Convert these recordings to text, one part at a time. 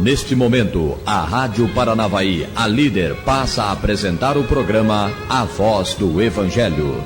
Neste momento, a Rádio Paranavaí, a líder, passa a apresentar o programa A Voz do Evangelho.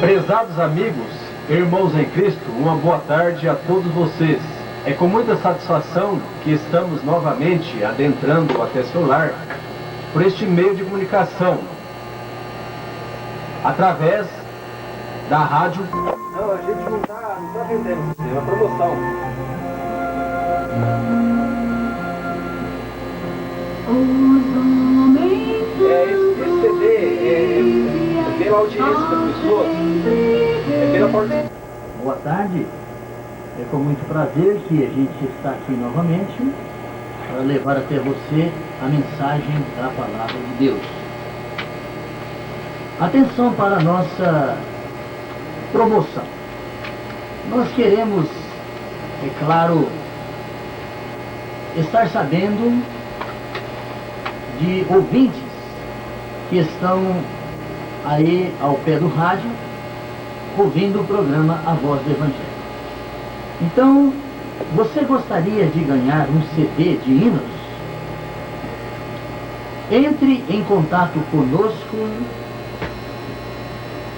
Prezados amigos, irmãos em Cristo, uma boa tarde a todos vocês. É com muita satisfação que estamos novamente adentrando até seu lar por este meio de comunicação, através da rádio. Não, a gente não tá vendendo, é uma promoção. Esse CD é pela audiência das pessoas, é pela porta. Boa tarde. É com muito prazer que a gente está aqui novamente para levar até você a mensagem da Palavra de Deus. Atenção para a nossa promoção. Nós queremos, é claro, estar sabendo de ouvintes que estão aí ao pé do rádio ouvindo o programa A Voz do Evangelho. Então, você gostaria de ganhar um CD de hinos? Entre em contato conosco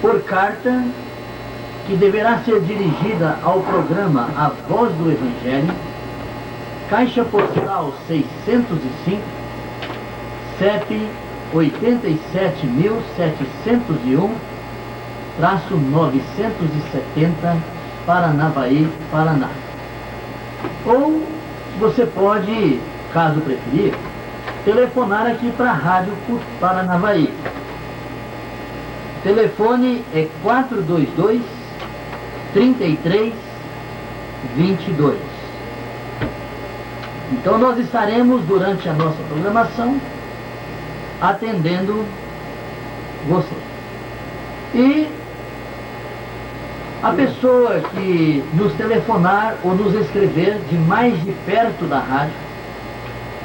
por carta, que deverá ser dirigida ao programa A Voz do Evangelho, Caixa Postal 605, CEP 87.701-970, Paranavaí, Paraná. Ou você pode, caso preferir, telefonar aqui para a Rádio Paranavaí. O telefone é 422-3322. Então nós estaremos durante a nossa programação atendendo você. E a pessoa que nos telefonar ou nos escrever de mais de perto da rádio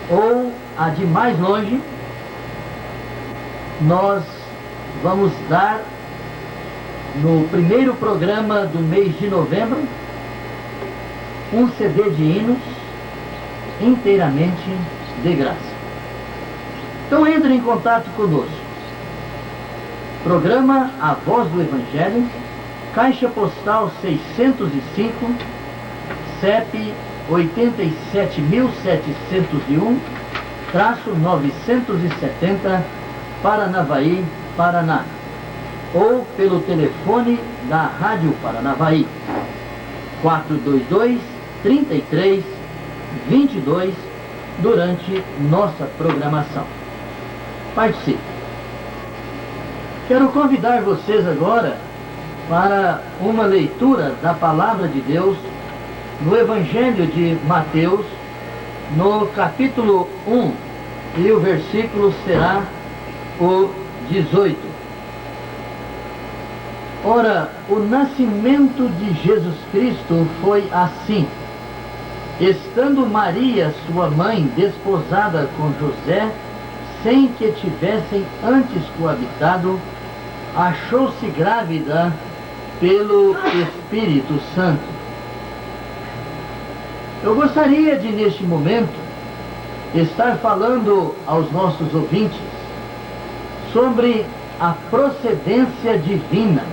ou a de mais longe, nós vamos dar no primeiro programa do mês de novembro um CD de hinos inteiramente de graça. Então entre em contato conosco. Programa A Voz do Evangelho, Caixa Postal 605, CEP 87.701-970, Paranavaí, Paraná. Ou pelo telefone da Rádio Paranavaí, 422-3322, durante nossa programação. Participe. Quero convidar vocês agora para uma leitura da Palavra de Deus no Evangelho de Mateus, no capítulo 1, e o versículo será o 18. Ora, o nascimento de Jesus Cristo foi assim. Estando Maria, sua mãe, desposada com José, sem que tivessem antes coabitado, achou-se grávida pelo Espírito Santo. Eu gostaria de, neste momento, estar falando aos nossos ouvintes sobre a procedência divina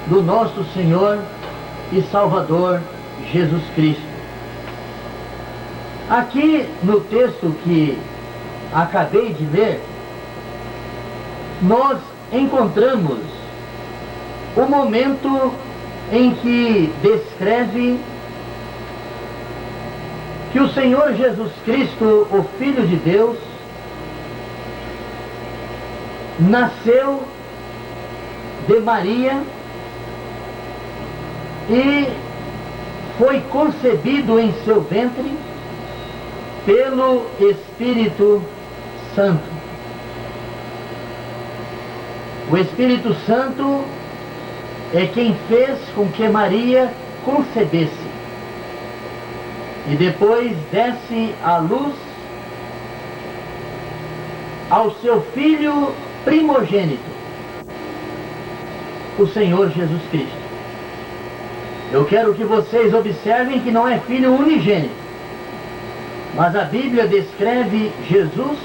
do nosso Senhor e Salvador Jesus Cristo. Aqui no texto que acabei de ler, nós encontramos o momento em que descreve que o Senhor Jesus Cristo, o Filho de Deus, nasceu de Maria e foi concebido em seu ventre pelo Espírito Santo. O Espírito Santo é quem fez com que Maria concebesse. e depois desse a luz ao seu Filho primogênito, o Senhor Jesus Cristo. Eu quero que vocês observem que não é Filho unigênito, mas a Bíblia descreve Jesus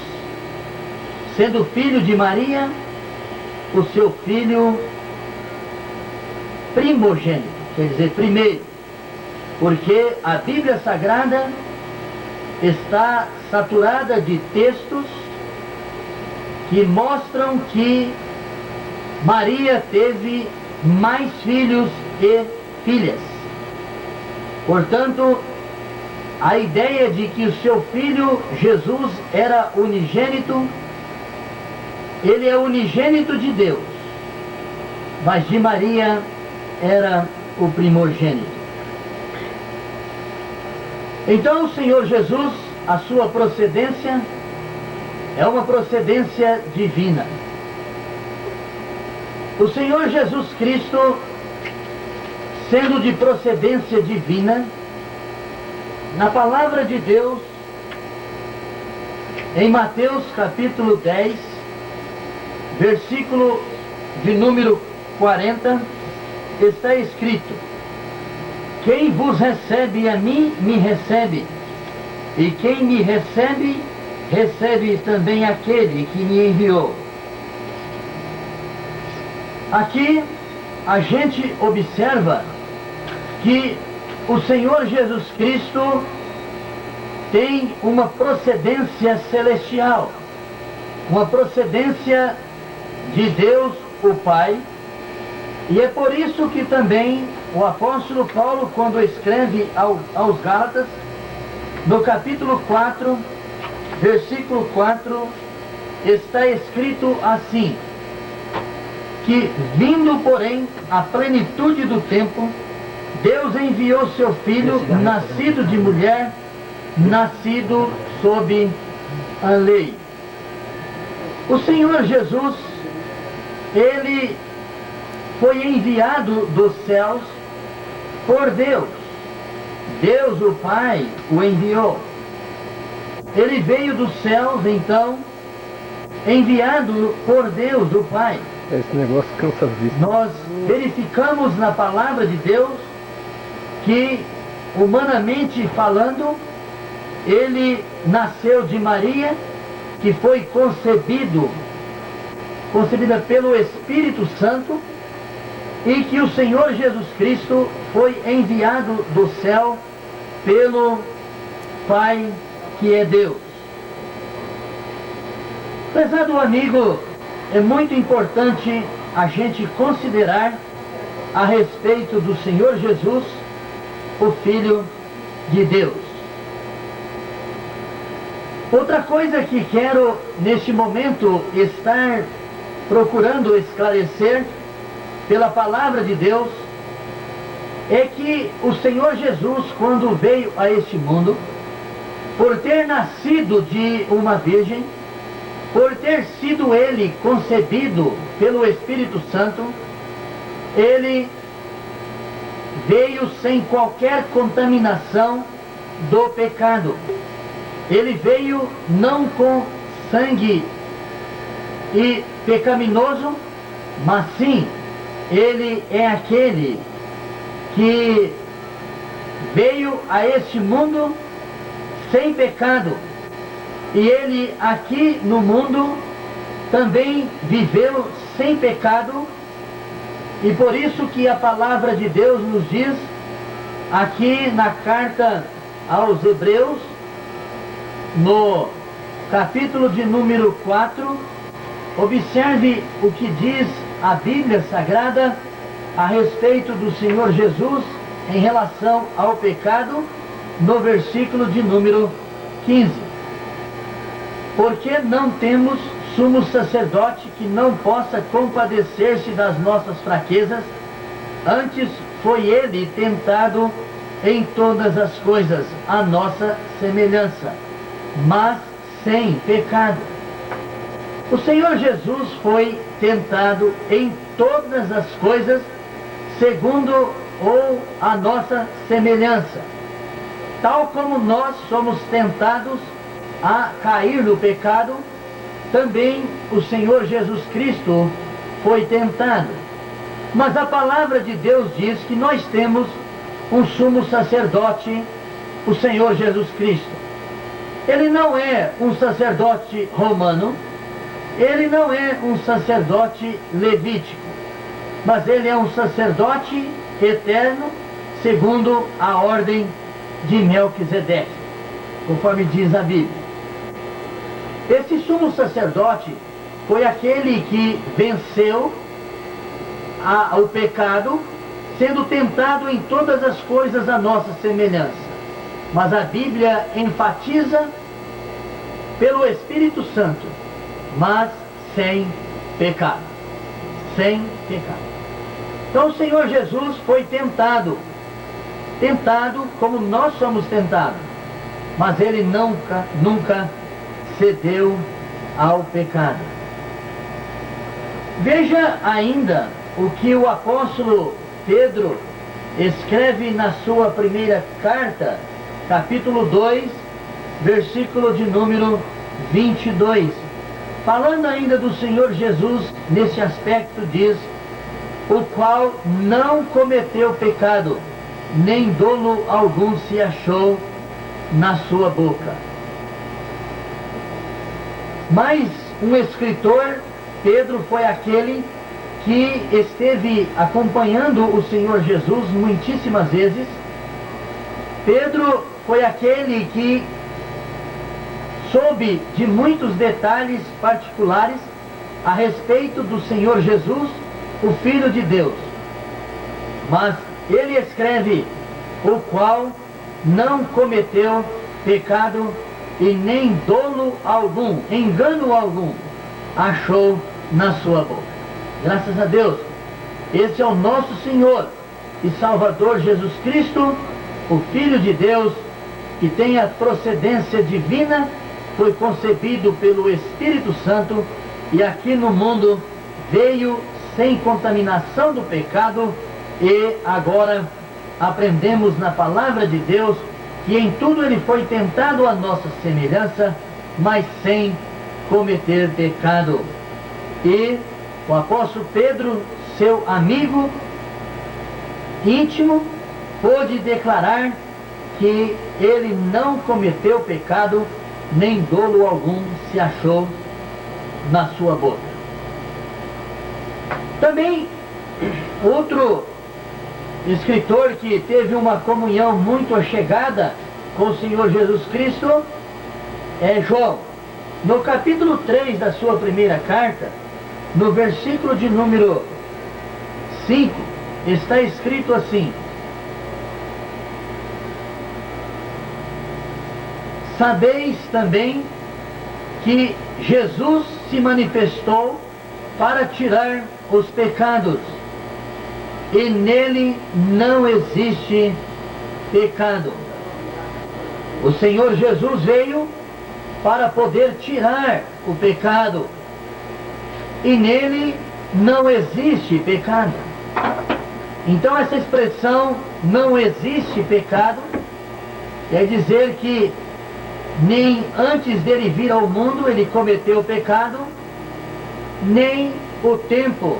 sendo filho de Maria, o seu filho primogênito, quer dizer, primeiro, porque a Bíblia Sagrada está saturada de textos que mostram que Maria teve mais filhos e filhas. Portanto, a ideia de que o seu filho Jesus era unigênito, ele é unigênito de Deus, mas de Maria era o primogênito. Então o Senhor Jesus, a sua procedência é uma procedência divina. O Senhor Jesus Cristo, sendo de procedência divina, na palavra de Deus, em Mateus capítulo 10, versículo de número 40, está escrito: quem vos recebe a mim, me recebe, e quem me recebe, recebe também aquele que me enviou. Aqui a gente observa que o Senhor Jesus Cristo tem uma procedência celestial, uma procedência de Deus o Pai, e é por isso que também o apóstolo Paulo, quando escreve aos Gálatas, no capítulo 4, versículo 4, está escrito assim: que, vindo porém a plenitude do tempo, Deus enviou seu Filho, nascido de mulher, nascido sob a lei. O Senhor Jesus, ele foi enviado dos céus por Deus. Deus, o Pai, o enviou. Ele veio dos céus, então, enviado por Deus, o Pai. Esse negócio cansa a vista. Nós verificamos na palavra de Deus que, humanamente falando, ele nasceu de Maria, que foi concebida pelo Espírito Santo, e que o Senhor Jesus Cristo foi enviado do céu pelo Pai, que é Deus. Prezado amigo, é muito importante a gente considerar a respeito do Senhor Jesus, o Filho de Deus. Outra coisa que quero neste momento estar procurando esclarecer pela palavra de Deus é que o Senhor Jesus, quando veio a este mundo, por ter nascido de uma virgem, por ter sido ele concebido pelo Espírito Santo, ele veio sem qualquer contaminação do pecado. Ele veio não com sangue e pecaminoso, mas sim, ele é aquele que veio a este mundo sem pecado. E ele aqui no mundo também viveu sem pecado, e por isso que a palavra de Deus nos diz, aqui na carta aos Hebreus, no capítulo de número 4, observe o que diz a Bíblia Sagrada a respeito do Senhor Jesus em relação ao pecado, no versículo de número 15. Porque não temos sumo sacerdote que não possa compadecer-se das nossas fraquezas, antes foi ele tentado em todas as coisas, a nossa semelhança, mas sem pecado. O Senhor Jesus foi tentado em todas as coisas, segundo ou a nossa semelhança. Tal como nós somos tentados a cair no pecado, também o Senhor Jesus Cristo foi tentado. Mas a palavra de Deus diz que nós temos um sumo sacerdote, o Senhor Jesus Cristo. Ele não é um sacerdote romano, ele não é um sacerdote levítico, mas ele é um sacerdote eterno, segundo a ordem de Melquisedeque, conforme diz a Bíblia. Esse sumo sacerdote foi aquele que venceu o pecado, sendo tentado em todas as coisas à nossa semelhança. Mas a Bíblia enfatiza pelo Espírito Santo, mas sem pecado. Sem pecado. Então o Senhor Jesus foi tentado como nós somos tentados, mas ele nunca cedeu ao pecado. Veja ainda o que o apóstolo Pedro escreve na sua primeira carta, capítulo 2, versículo de número 22. Falando ainda do Senhor Jesus, nesse aspecto diz: o qual não cometeu pecado, nem dolo algum se achou na sua boca. Mas um escritor, Pedro, foi aquele que esteve acompanhando o Senhor Jesus muitíssimas vezes. Pedro foi aquele que soube de muitos detalhes particulares a respeito do Senhor Jesus, o Filho de Deus. Mas ele escreve: o qual não cometeu pecado e nem dolo algum, engano algum, achou na sua boca. Graças a Deus, esse é o nosso Senhor e Salvador Jesus Cristo, o Filho de Deus, que tem a procedência divina, foi concebido pelo Espírito Santo e aqui no mundo veio sem contaminação do pecado. E agora aprendemos na palavra de Deus que em tudo ele foi tentado à nossa semelhança, mas sem cometer pecado. E o apóstolo Pedro, seu amigo íntimo, pôde declarar que ele não cometeu pecado, nem dolo algum se achou na sua boca. Também outro escritor que teve uma comunhão muito achegada com o Senhor Jesus Cristo é João. No capítulo 3 da sua primeira carta, no versículo de número 5, está escrito assim: sabeis também que Jesus se manifestou para tirar os pecados, e nele não existe pecado. O Senhor Jesus veio para poder tirar o pecado, e nele não existe pecado. Então essa expressão, não existe pecado, quer dizer que nem antes dele vir ao mundo ele cometeu pecado, nem o tempo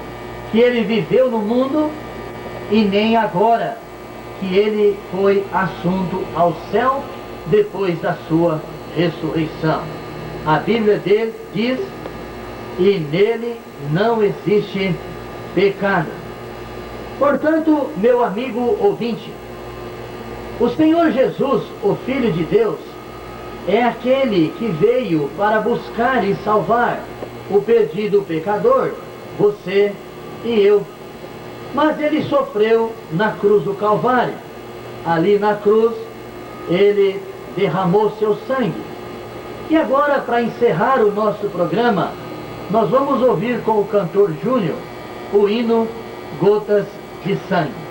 que ele viveu no mundo, e nem agora que ele foi assunto ao céu depois da sua ressurreição. A Bíblia dele diz: e nele não existe pecado. Portanto, meu amigo ouvinte, o Senhor Jesus, o Filho de Deus, é aquele que veio para buscar e salvar o perdido pecador, você e eu. Mas ele sofreu na cruz do Calvário. Ali na cruz, ele derramou seu sangue. E agora, para encerrar o nosso programa, nós vamos ouvir com o cantor Júnior o hino Gotas de Sangue.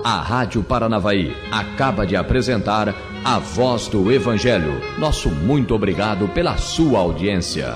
A Rádio Paranavaí acaba de apresentar A Voz do Evangelho. Nosso muito obrigado pela sua audiência.